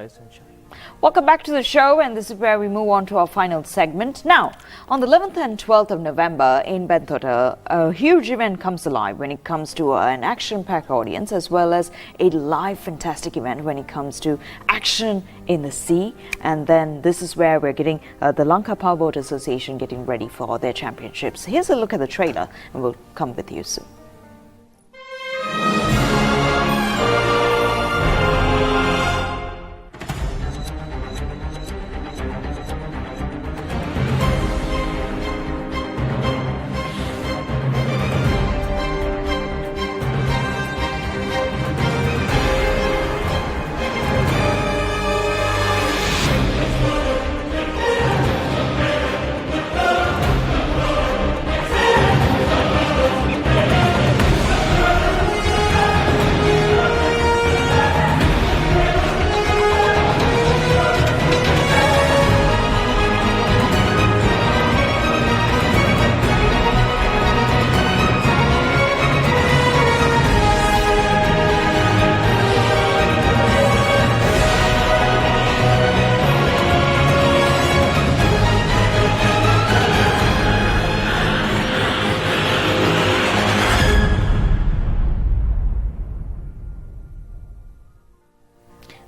rise and shine. Welcome back to the show, and this is where we move on to our final segment. Now, on the 11th and 12th of November in Bentota, a huge event comes alive when it comes to an action-packed audience, as well as a live fantastic event when it comes to action in the sea. And then this is where we're getting the Lanka PowerBoat Association getting ready for their championships. Here's a look at the trailer, and we'll come with you soon.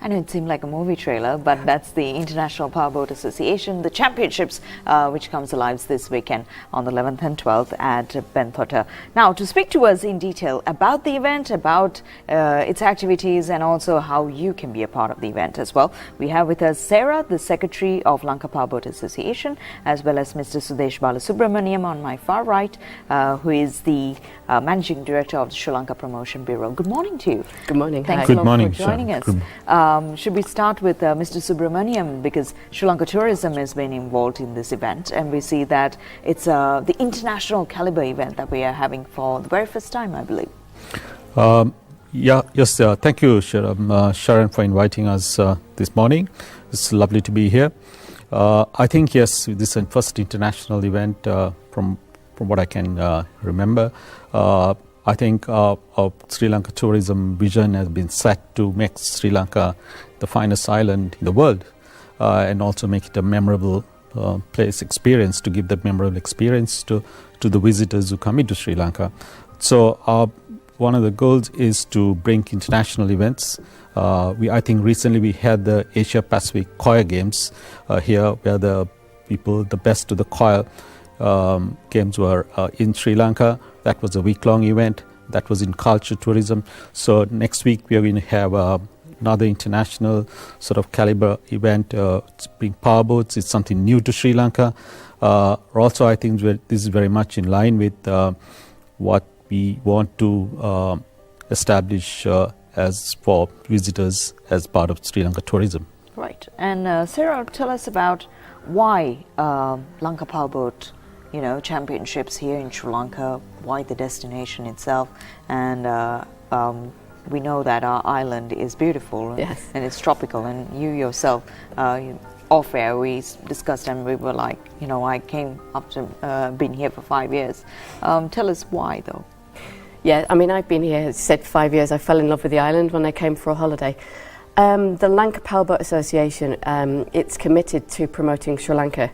I know it seemed like a movie trailer, but that's the International PowerBoat Association, the championships, which comes alive this weekend on the 11th and 12th at Bentota. Now, to speak to us in detail about the event, about its activities, and also how you can be a part of the event as well, we have with us Sarah, the Secretary of Lanka PowerBoat Association, as well as Mr. Sudesh Balasubramaniam on my far right, who is the Managing Director of the Sri Lanka Promotion Bureau. Good morning to you. Good morning. Thanks a lot for joining us. Should we start with Mr. Subramaniam, because Sri Lanka Tourism has been involved in this event, and we see that it's the international caliber event that we are having for the very first time, I believe. Thank you, Sharon, for inviting us this morning. It's lovely to be here. I think, yes, this is the first international event from what I can remember. I think our Sri Lanka tourism vision has been set to make Sri Lanka the finest island in the world, and also make it a memorable place experience, to give that memorable experience to the visitors who come into Sri Lanka. So one of the goals is to bring international events. I think recently we had the Asia Pacific Choir Games here, where the best of the choir games were in Sri Lanka. That was a week-long event. That was in culture tourism. So next week we are going to have another international sort of caliber event. Being powerboats is something new to Sri Lanka. Also, I think this is very much in line with what we want to establish as for visitors as part of Sri Lanka tourism. Right. And Sarah, tell us about why Lanka PowerBoat championships here in Sri Lanka, why the destination itself, and we know that our island is beautiful. Yes. And it's tropical, and you yourself, off air, we discussed, and we were like, I came up to been here for 5 years. Tell us why, though. Yeah, I mean, I've been here, said 5 years. I fell in love with the island when I came for a holiday. The Lanka PowerBoat Association, it's committed to promoting Sri Lanka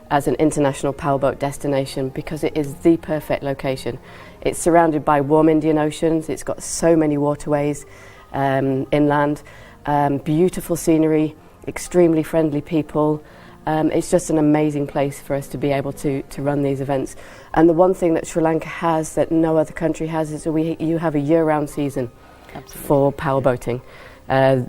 as an international powerboat destination because it is the perfect location. It's surrounded by warm Indian Oceans, it's got so many waterways inland, beautiful scenery, extremely friendly people. It's just an amazing place for us to be able to run these events. And the one thing that Sri Lanka has that no other country has is you have a year-round season. Absolutely. For powerboating.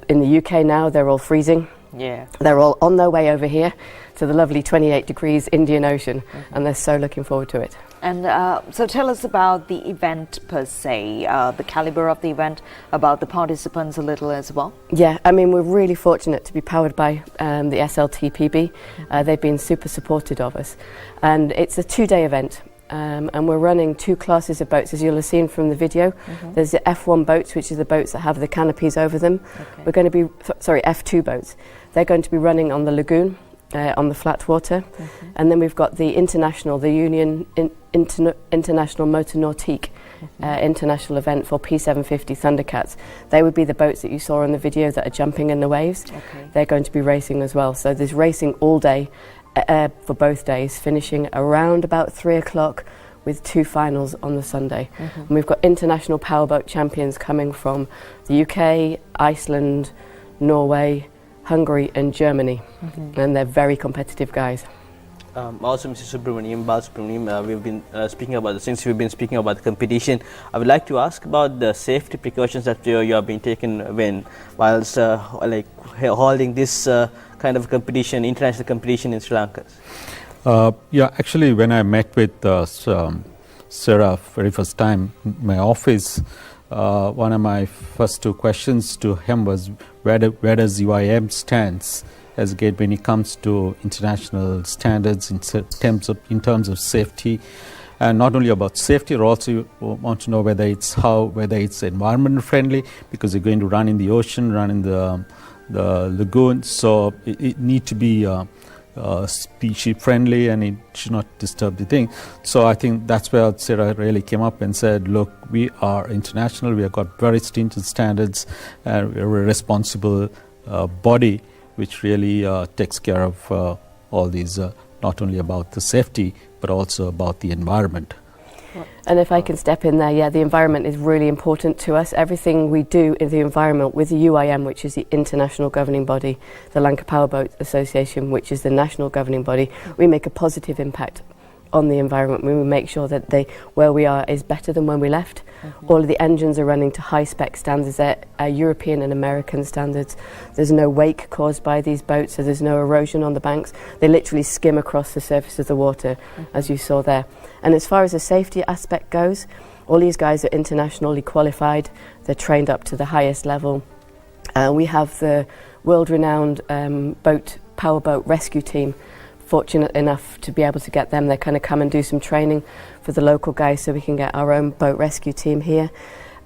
In the UK now, they're all freezing. Yeah. They're all on their way over here to the lovely 28 degrees Indian Ocean, and they're so looking forward to it. And so tell us about the event per se, the caliber of the event, about the participants a little as well. Yeah, I mean, we're really fortunate to be powered by the SLTPB. They've been super supportive of us. And it's a 2-day event. And we're running 2 classes of boats, as you'll have seen from the video. There's the F1 boats, which are the boats that have the canopies over them. Okay. We're going to be, F2 boats. They're going to be running on the lagoon, on the flat water. And then we've got the international, the International Motor Nautique international event for P750 Thundercats. They would be the boats that you saw in the video that are jumping in the waves. They're going to be racing as well. So there's racing all day for both days, finishing around about 3 o'clock with 2 finals on the Sunday. And we've got international powerboat champions coming from the UK, Iceland, Norway, Hungary and Germany. And they're very competitive guys. Also, Mr. Subramaniam, we've been speaking about, since we've been speaking about the competition, I would like to ask about the safety precautions that you have been taking whilst holding this kind of competition, international competition in Sri Lanka. Yeah, actually, when I met with Sarah very first time in my office, one of my first 2 questions to him was, where does UIM stands as a gate when it comes to international standards in terms of safety, and not only about safety, but also want to know whether it's environment friendly, because you're going to run in the ocean, run in the lagoon, so it need to be species friendly and it should not disturb the thing. So I think that's where Sarah really came up and said, look, we are international, we have got very stringent standards, and we're a responsible body which really takes care of all these, not only about the safety but also about the environment. And if I can step in there, yeah, the environment is really important to us. Everything we do in the environment with the UIM, which is the international governing body, the Lanka Powerboat Association, which is the national governing body, we make a positive impact on the environment. We make sure that where we are is better than when we left. All of the engines are running to high spec standards, European and American standards. There's no wake caused by these boats, so there's no erosion on the banks. They literally skim across the surface of the water, as you saw there. And as far as the safety aspect goes, all these guys are internationally qualified. They're trained up to the highest level. We have the world-renowned powerboat rescue team. Fortunate enough to be able to get them. They kind of come and do some training for the local guys so we can get our own boat rescue team here.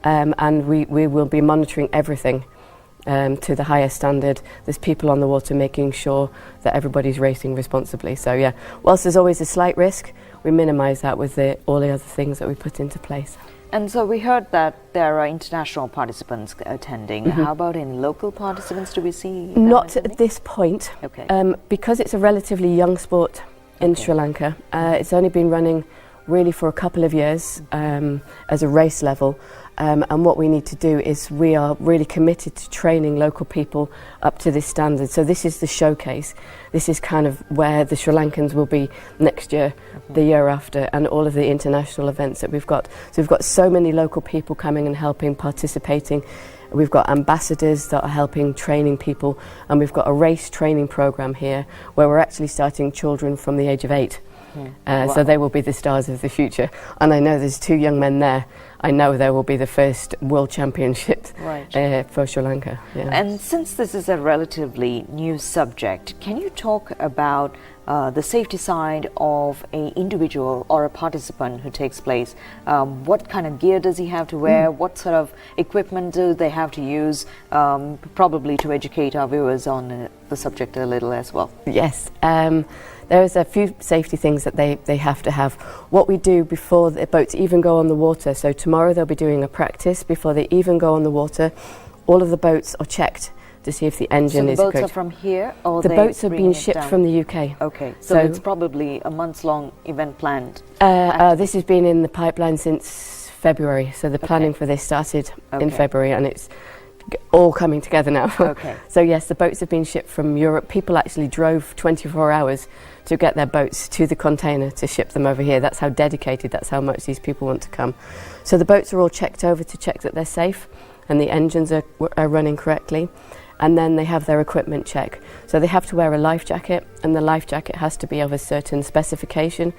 And we will be monitoring everything to the highest standard. There's people on the water making sure that everybody's racing responsibly. So yeah, whilst there's always a slight risk, we minimise that with all the other things that we put into place. And so we heard that there are international participants attending. How about in local participants? Do we see them Not attending? at this point. Okay. Because it's a relatively young sport in Sri Lanka. It's only been running really for a couple of years as a race level. And what we need to do is we are really committed to training local people up to this standard. So this is the showcase. This is kind of where the Sri Lankans will be next year, the year after, and all of the international events that we've got. So we've got so many local people coming and helping, participating. We've got ambassadors that are helping, training people, and we've got a race training program here where we're actually starting children from the age of 8. Wow. So they will be the stars of the future. And I know there's 2 young men there. I know there will be the first World Championship for Sri Lanka. Yeah. And since this is a relatively new subject, can you talk about the safety side of an individual or a participant who takes place? What kind of gear does he have to wear? What sort of equipment do they have to use? Probably to educate our viewers on the subject a little as well. Yes. There's a few safety things that they have to have. What we do before the boats even go on the water, so tomorrow they'll be doing a practice before they even go on the water. All of the boats are checked to see if the engine is good. So the boats are from here, or the boats are being shipped from the UK. Okay, so it's probably a months-long event planned. This has been in the pipeline since February, so the planning for this started in February, and it's all coming together now. Okay. So yes, the boats have been shipped from Europe. People actually drove 24 hours to get their boats to the container to ship them over here. That's how dedicated, that's how much these people want to come. So the boats are all checked over to check that they're safe and the engines are running correctly. And then they have their equipment check. So they have to wear a life jacket, and the life jacket has to be of a certain specification,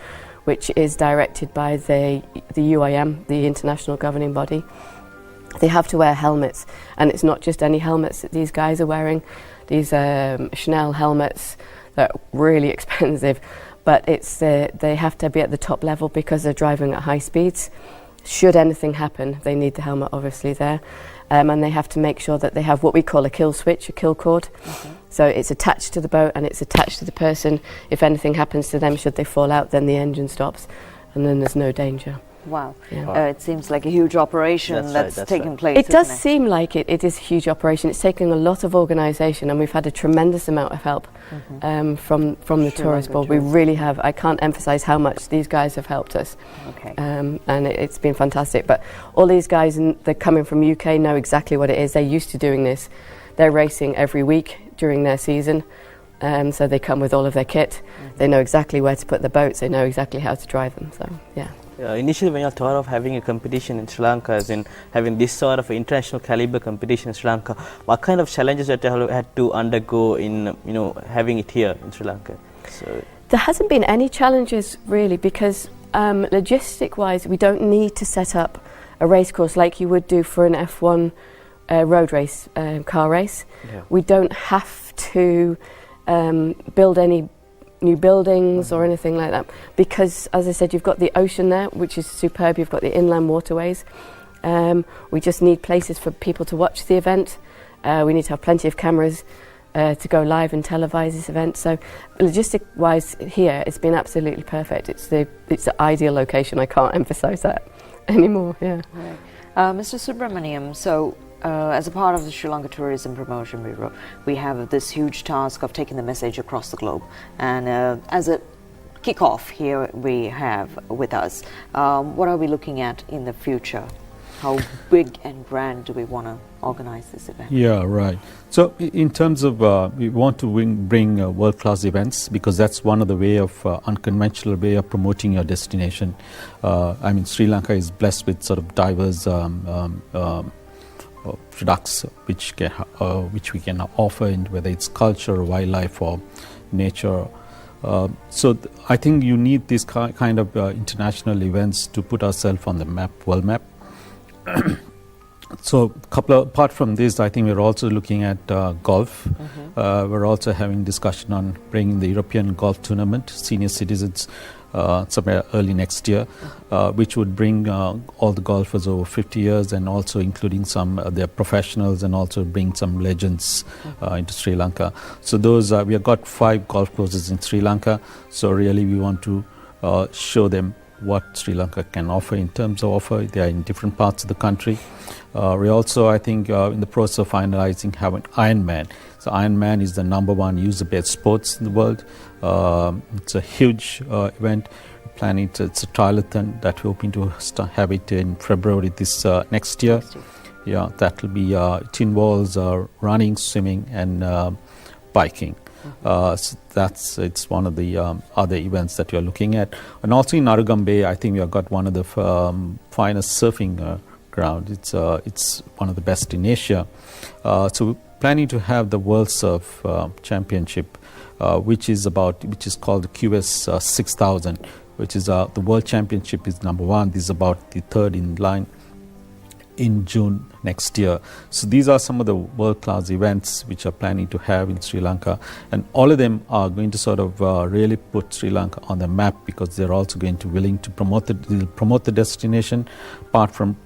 which is directed by the UIM, the international governing body. They have to wear helmets, and it's not just any helmets that these guys are wearing. These Chanel helmets that are really expensive, but they have to be at the top level because they're driving at high speeds. Should anything happen, they need the helmet obviously there. and they have to make sure that they have what we call a kill switch, a kill cord. So it's attached to the boat and it's attached to the person. If anything happens to them, should they fall out, then the engine stops and then there's no danger. Wow. Yeah. It seems like a huge operation that's taking place. It does seem like it is a huge operation. It's taken a lot of organisation, and we've had a tremendous amount of help from the Tourist Board. We really have. I can't emphasise how much these guys have helped us. Okay. And it's been fantastic. But all these guys, they're coming from UK, know exactly what it is. They're used to doing this. They're racing every week during their season. So they come with all of their kit. They know exactly where to put the boats. They know exactly how to drive them. So, yeah. Initially, when you thought of having a competition in Sri Lanka, as in having this sort of international caliber competition in Sri Lanka, what kind of challenges that you had to undergo in having it here in Sri Lanka? So there hasn't been any challenges really, because logistic-wise, we don't need to set up a race course like you would do for an F1 road race, car race. Yeah. We don't have to build any new buildings or anything like that, because as I said, you've got the ocean there, which is superb. You've got the inland waterways. We just need places for people to watch the event. We need to have plenty of cameras to go live and televise this event. So logistic wise here, it's been absolutely perfect. It's the ideal location. I can't emphasise that anymore. Yeah. Right. Mr. Subramaniam, so as a part of the Sri Lanka Tourism Promotion Bureau, we have this huge task of taking the message across the globe. And as a kick-off here we have with us, what are we looking at in the future? How big and grand do we want to organize this event? Yeah, right. So in terms of, we want to bring world-class events, because that's one of the way of unconventional way of promoting your destination. I mean, Sri Lanka is blessed with sort of diverse products which we can offer, in whether it's culture, wildlife, or nature. So I think you need these kind of international events to put ourselves on the map, world map. So apart from this, I think we're also looking at golf. We're also having discussion on bringing the European golf tournament, senior citizens, somewhere early next year, which would bring all the golfers over 50 years, and also including some their professionals, and also bring some legends into Sri Lanka. So those we have got 5 golf courses in Sri Lanka. So really we want to show them what Sri Lanka can offer in terms of offer. They are in different parts of the country. We also, I think, in the process of finalizing having Ironman. So Ironman is the #1 user-based sports in the world. It's a huge event. Planning it's a triathlon that we're hoping to have it in February this next year. Yeah, that will be it involves running, swimming, and biking. So it's one of the other events that you're looking at. And also in Narugam Bay, I think we have got one of the finest surfing ground. It's one of the best in Asia. So we're planning to have the World Surf Championship, which is called the QS 6000, which is the World Championship is #1. This is about the third in line in June next year. So these are some of the world-class events which are planning to have in Sri Lanka, and all of them are going to sort of really put Sri Lanka on the map, because they're also going to willing to promote the destination, apart from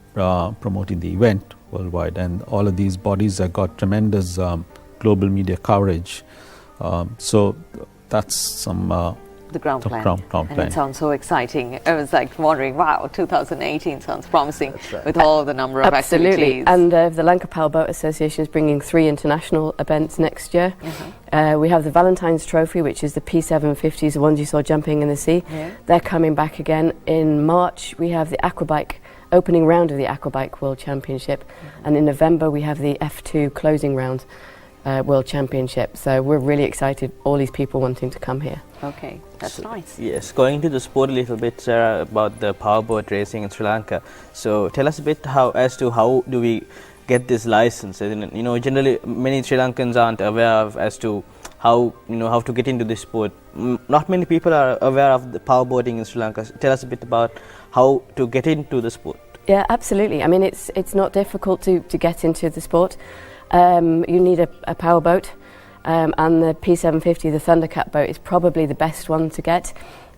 promoting the event worldwide. And all of these bodies have got tremendous global media coverage. So that's some the ground plan. Ground plan. It sounds so exciting. I was like wondering, wow, 2018 sounds promising with all the number of activities. And the Lanka PowerBoat Association is bringing 3 international events next year. We have the Valentine's Trophy, which is the P750s, the ones you saw jumping in the sea. They're coming back again. In March, we have the Aquabike, opening round of the Aquabike World Championship. And in November, we have the F2 closing round World Championship. So we're really excited, all these people wanting to come here. Okay, that's nice. Yes, going into the sport a little bit, Sarah, about the powerboat racing in Sri Lanka. So tell us a bit how do we get this license? Generally many Sri Lankans aren't aware of as to how to get into this sport. Not many people are aware of the powerboating in Sri Lanka. Tell us a bit about how to get into the sport. Yeah, absolutely. I mean, it's not difficult to get into the sport. You need a powerboat. And the P750, the Thundercat boat, is probably the best one to get,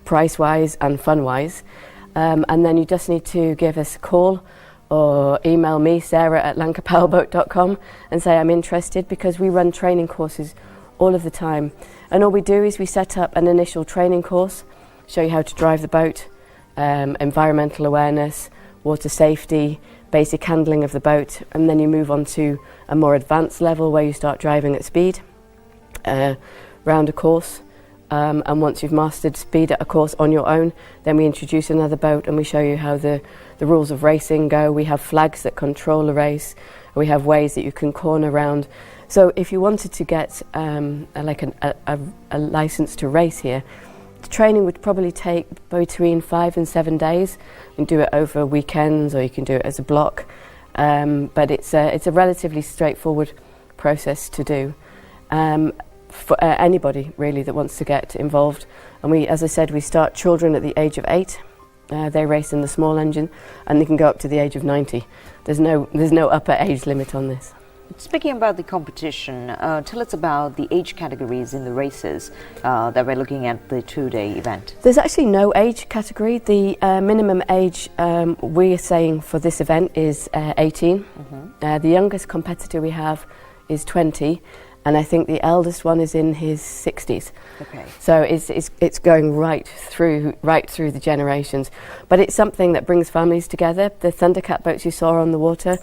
price-wise and fun-wise. And then you just need to give us a call or email me, sarah@lankapowerboat.com, and say I'm interested, because we run training courses all of the time. And all we do is we set up an initial training course, show you how to drive the boat, environmental awareness, water safety, basic handling of the boat, and then you move on to a more advanced level where you start driving at speed round a course. And once you've mastered speed at a course on your own, then we introduce another boat and we show you how the rules of racing go. We have flags that control the race. We have ways that you can corner round. So if you wanted to get a license to race here, the training would probably take between 5 and 7 days. You can do it over weekends or you can do it as a block. But it's a relatively straightforward process to do. For anybody really that wants to get involved. And we, as I said, we start children at the age of 8. They race in the small engine, and they can go up to the age of 90. There's no upper age limit on this. Speaking about the competition, tell us about the age categories in the races that we're looking at the 2-day event. There's actually no age category. The minimum age we're saying for this event is 18. The youngest competitor we have is 20. And I think the eldest one is in his 60s. Okay. So it's going right through the generations. But it's something that brings families together. The Thundercat boats you saw on the water,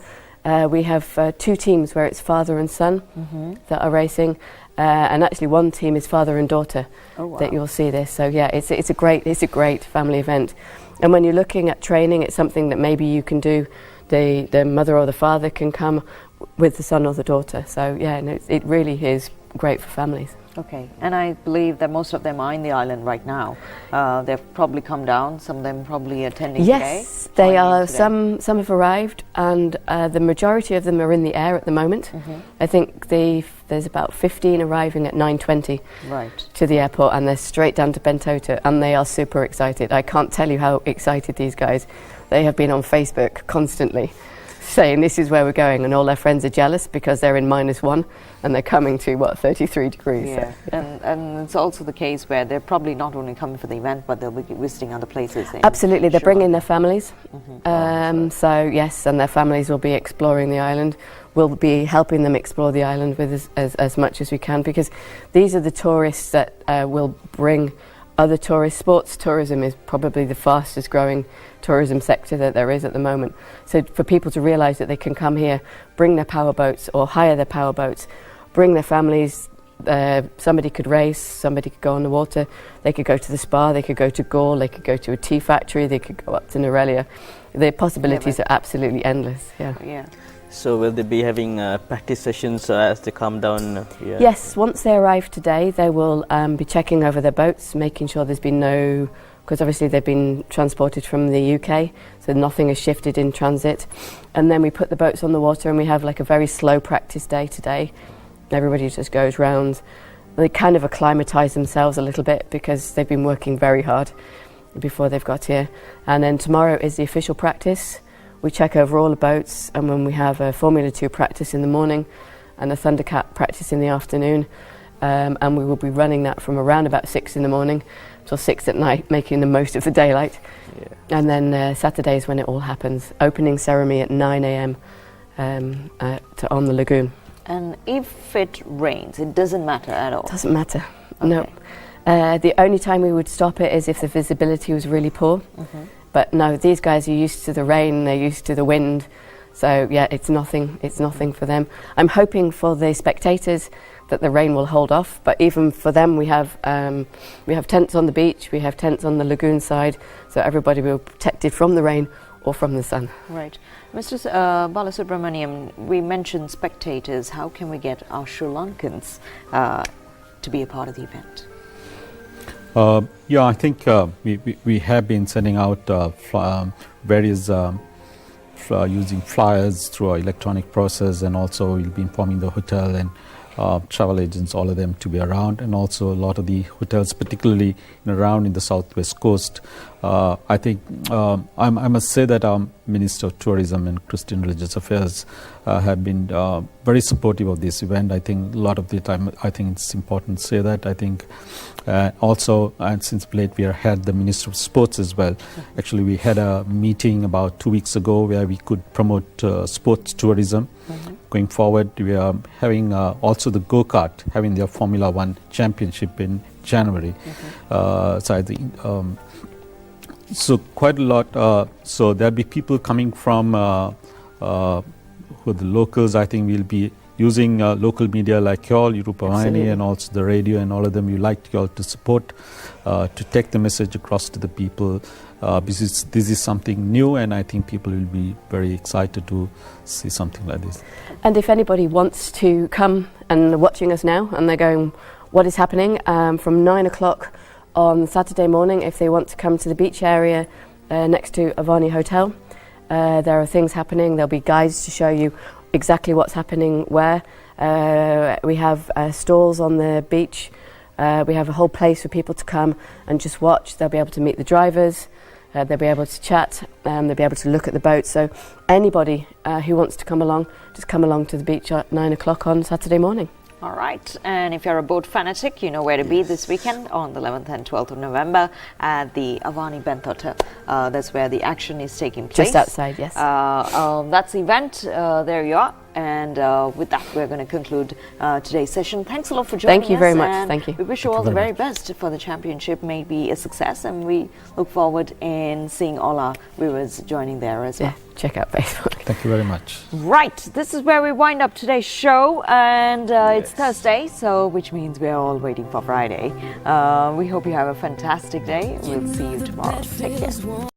we have 2 teams where it's father and son that are racing, and actually one team is father and daughter. Oh, wow. That you'll see this. So yeah, it's a great family event. And when you're looking at training, it's something that maybe you can do. The mother or the father can come with the son or the daughter. So yeah, no, it really is great for families. Okay, and I believe that most of them are in the island right now. They've probably come down, some of them probably attending today? Yes, they are. Some have arrived, and the majority of them are in the air at the moment. I think there's about 15 arriving at 9:20 to the airport, and they're straight down to Bentota, and they are super excited. I can't tell you how excited these guys. They have been on Facebook constantly saying this is where we're going, and all their friends are jealous because they're in -1 and they're coming to 33 degrees. Yeah, so. and it's also the case where they're probably not only coming for the event, but they'll be visiting other places. Absolutely, they're bringing their families. So yes, and their families will be exploring the island. We'll be helping them explore the island with as much as we can, because these are the tourists that will bring other tourists. Sports tourism is probably the fastest growing tourism sector that there is at the moment. So for people to realise that they can come here, bring their powerboats or hire their powerboats, bring their families, somebody could race, somebody could go on the water, they could go to the spa, they could go to Gaul, they could go to a tea factory, they could go up to Norelia. The possibilities are absolutely endless. Yeah. So will they be having practice sessions as they come down here? Yes, once they arrive today, they will be checking over their boats, making sure there's been no, because obviously they've been transported from the UK, so nothing has shifted in transit. And then we put the boats on the water and we have like a very slow practice day today. Everybody just goes round. They kind of acclimatise themselves a little bit because they've been working very hard before they've got here. And then tomorrow is the official practice. We check over all the boats, and when we have a Formula 2 practice in the morning and a Thundercat practice in the afternoon, and we will be running that from around about 6 in the morning till 6 at night, making the most of the daylight. Yeah. And then Saturday is when it all happens. Opening ceremony at 9 a.m. On the lagoon. And if it rains, it doesn't matter at all? Doesn't matter, okay. No. The only time we would stop it is if the visibility was really poor. But no, these guys are used to the rain, they're used to the wind. So yeah, it's nothing for them. I'm hoping for the spectators that the rain will hold off, but even for them we have tents on the beach, we have tents on the lagoon side, so everybody will be protected from the rain or from the sun. Right. Mr. Balasubramaniam, we mentioned spectators. How can we get our Sri Lankans to be a part of the event? Yeah, I think we have been sending out various using flyers through our electronic process, and also we'll be informing the hotel and travel agents, all of them to be around, and also a lot of the hotels, particularly around in the southwest coast. I think I must say that our Minister of Tourism and Christian Religious Affairs have been very supportive of this event. I think a lot of the time, I think it's important to say that. I think also, and since late, we had the Minister of Sports as well. Actually, we had a meeting about 2 weeks ago where we could promote sports tourism. Going forward, we are having also the go-kart having their Formula One championship in January. So I think so quite a lot. So there'll be people coming from who are the locals. I think we'll be using local media like y'all, Rupavani, and also the radio and all of them. You like y'all to support, to take the message across to the people. This is something new, and I think people will be very excited to see something like this. And if anybody wants to come and watching us now and they're going, what is happening, from 9 o'clock on Saturday morning, if they want to come to the beach area next to Avani Hotel, there are things happening. There'll be guides to show you exactly what's happening where. We have stalls on the beach. We have a whole place for people to come and just watch. They'll be able to meet the drivers. They'll be able to chat. They'll be able to look at the boat. So anybody who wants to come along, just come along to the beach at 9 o'clock on Saturday morning. All right, and if you're a boat fanatic, you know where to be this weekend on the 11th and 12th of November at the Avani Bentota. That's where the action is taking place. Just outside, yes. That's the event. There you are. And with that, we're going to conclude today's session. Thanks a lot for joining us. Thank you very much. Thank you. We wish you all the very best for the championship. May be a success, and we look forward in seeing all our viewers joining there as well. Yeah, check out Facebook. Thank you very much. Right, this is where we wind up today's show, and it's Thursday, so which means we're all waiting for Friday. We hope you have a fantastic day. We'll see you tomorrow. Take care.